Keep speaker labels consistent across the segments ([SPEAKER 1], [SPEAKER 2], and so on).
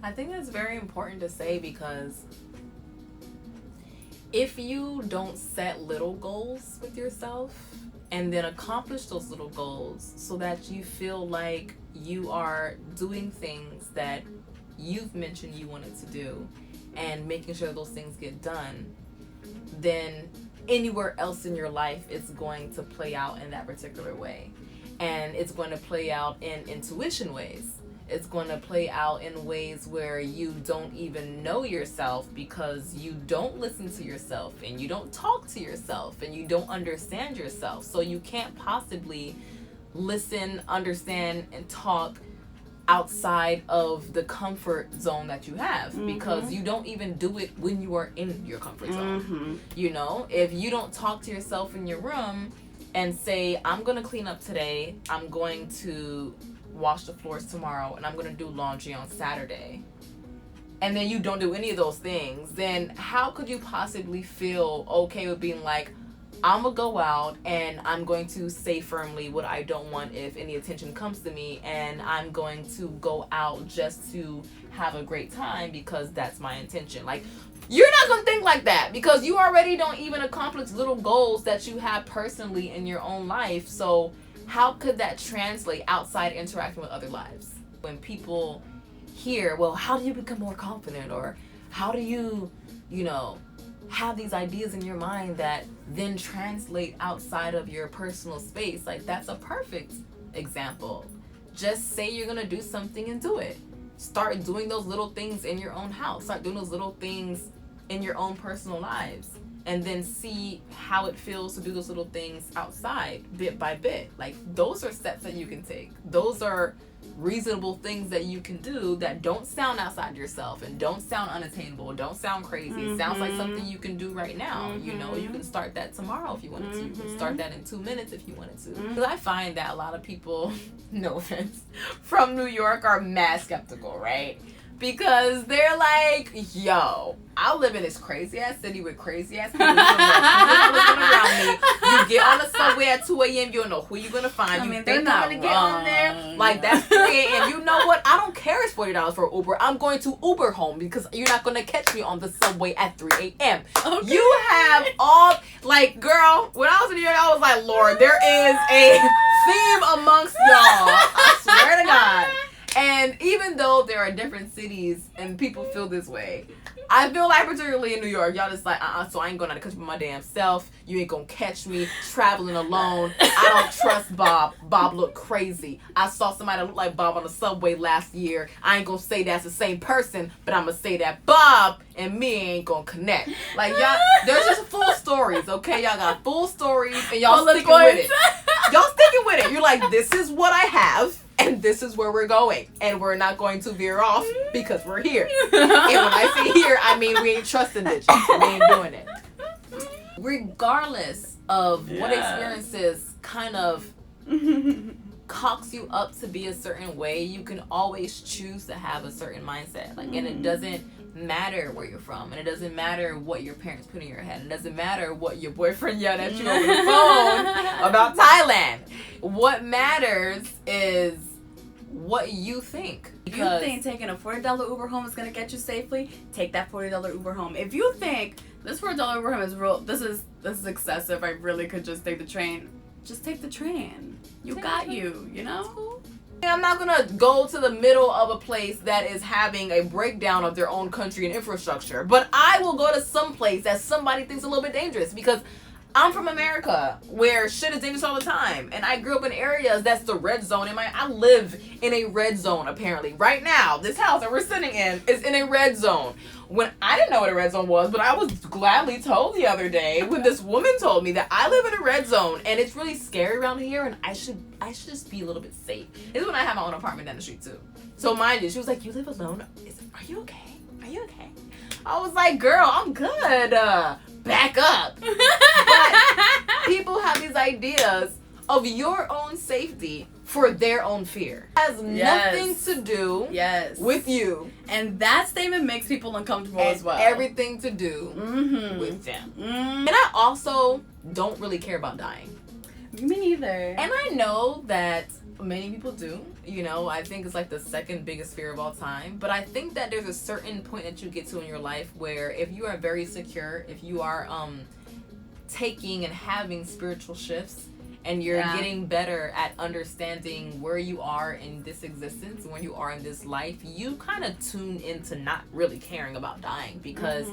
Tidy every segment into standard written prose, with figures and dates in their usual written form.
[SPEAKER 1] I think that's very important to say, because if you don't set little goals with yourself and then accomplish those little goals so that you feel like you are doing things that you've mentioned you wanted to do and making sure those things get done, then anywhere else in your life it's going to play out in that particular way. And it's going to play out in intuition ways. It's going to play out in ways where you don't even know yourself, because you don't listen to yourself and you don't talk to yourself and you don't understand yourself. So you can't possibly listen, understand, and talk outside of the comfort zone that you have, because you don't even do it when you are in your comfort zone. You know, if you don't talk to yourself in your room and say, I'm going to clean up today, I'm going to wash the floors tomorrow, and I'm going to do laundry on Saturday, and then you don't do any of those things, then how could you possibly feel okay with being like, I'm going to go out and I'm going to say firmly what I don't want if any attention comes to me, and I'm going to go out just to have a great time because that's my intention? Like, you're not going to think like that, because you already don't even accomplish little goals that you have personally in your own life. So how could that translate outside interacting with other lives? When people hear, well, how do you become more confident? Or how do you, have these ideas in your mind that then translate outside of your personal space? Like, that's a perfect example. Just say you're going to do something and do it. Start doing those little things in your own house. Start doing those little things in your own personal lives. And then see how it feels to do those little things outside, bit by bit. Like, those are steps that you can take. Those are reasonable things that you can do that don't sound outside yourself and don't sound unattainable, don't sound crazy. It sounds like something you can do right now. You can start that tomorrow if you wanted to. You can start that in 2 minutes if you wanted to. Because I find that a lot of people, no offense, from New York are mad skeptical, right? Because they're like, yo, I live in this crazy ass city with crazy ass people around me. You get on the subway at 2 a.m., you don't know who you're gonna find.
[SPEAKER 2] I mean, they're not gonna get on there.
[SPEAKER 1] Like, that's 3 a.m. You know what? I don't care. It's $40 for Uber. I'm going to Uber home because you're not gonna catch me on the subway at 3 a.m. Okay. You have all, like, girl, when I was in New York, I was like, Lord, there is a theme amongst y'all. I swear to God. And even though there are different cities and people feel this way, I feel like particularly in New York, y'all just like, so I ain't going out of the country by my damn self. You ain't gonna catch me traveling alone. I don't trust Bob. Bob looked crazy. I saw somebody that looked like Bob on the subway last year. I ain't gonna say that's the same person, but I'm gonna say that Bob and me ain't gonna connect. Like, y'all, there's just full stories, okay? Y'all got full stories and y'all sticking with it. Y'all sticking with it. You're like, this is what I have. And this is where we're going. And we're not going to veer off because we're here. And when I say here, I mean we ain't trusting bitches. We ain't doing it. Regardless of what experiences kind of cocks you up to be a certain way, you can always choose to have a certain mindset. Like, and it doesn't matter where you're from, and it doesn't matter what your parents put in your head. It doesn't matter what your boyfriend yelled at you over the phone about Thailand. What matters is what you think.
[SPEAKER 2] If you think taking a $40 Uber home is going to get you safely, take that $40 Uber home. If you think this $40 Uber home is real, this is excessive, I really could just take the train, just take the train. You got you, you know?
[SPEAKER 1] I'm not going to go to the middle of a place that is having a breakdown of their own country and infrastructure, but I will go to some place that somebody thinks a little bit dangerous, because I'm from America, where shit is dangerous all the time. And I grew up in areas that's the red zone. I live in a red zone, apparently. Right now, this house that we're sitting in is in a red zone. When I didn't know what a red zone was, but I was gladly told the other day when this woman told me that I live in a red zone and it's really scary around here and I should just be a little bit safe. This is when I have my own apartment down the street too. So mind you, she was like, you live alone? Are you okay? Are you okay? I was like, girl, I'm good. Back up. But people have these ideas of your own safety for their own fear. It has nothing to do with you.
[SPEAKER 2] And that statement makes people uncomfortable as well.
[SPEAKER 1] Everything to do with them. And I also don't really care about dying.
[SPEAKER 2] Me neither.
[SPEAKER 1] And I know that Many people do. You know, I think it's like the second biggest fear of all time. But I think that there's a certain point that you get to in your life where if you are very secure, if you are taking and having spiritual shifts, and you're getting better at understanding where you are in this existence, where you are in this life, you kind of tune into not really caring about dying because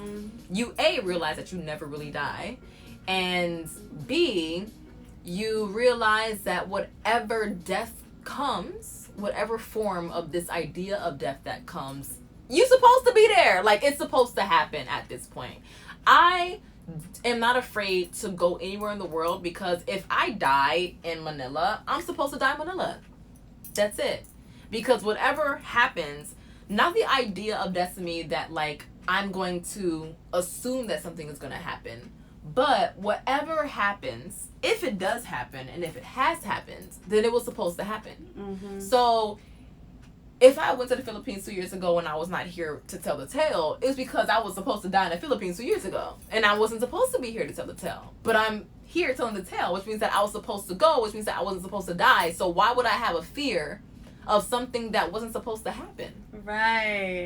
[SPEAKER 1] you A, realize that you never really die, and B, you realize that whatever death comes, whatever form of this idea of death that comes, you're supposed to be there. Like, it's supposed to happen at this point. I am not afraid to go anywhere in the world because if I die in Manila, I'm supposed to die in Manila. That's it. Because whatever happens, not the idea of destiny that, like, I'm going to assume that something is going to happen, but whatever happens, if it does happen and if it has happened, then it was supposed to happen. So if I went to the Philippines 2 years ago and I was not here to tell the tale, it's because I was supposed to die in the Philippines 2 years ago. And I wasn't supposed to be here to tell the tale. But I'm here telling the tale, which means that I was supposed to go, which means that I wasn't supposed to die. So why would I have a fear of something that wasn't supposed to happen?
[SPEAKER 2] Right.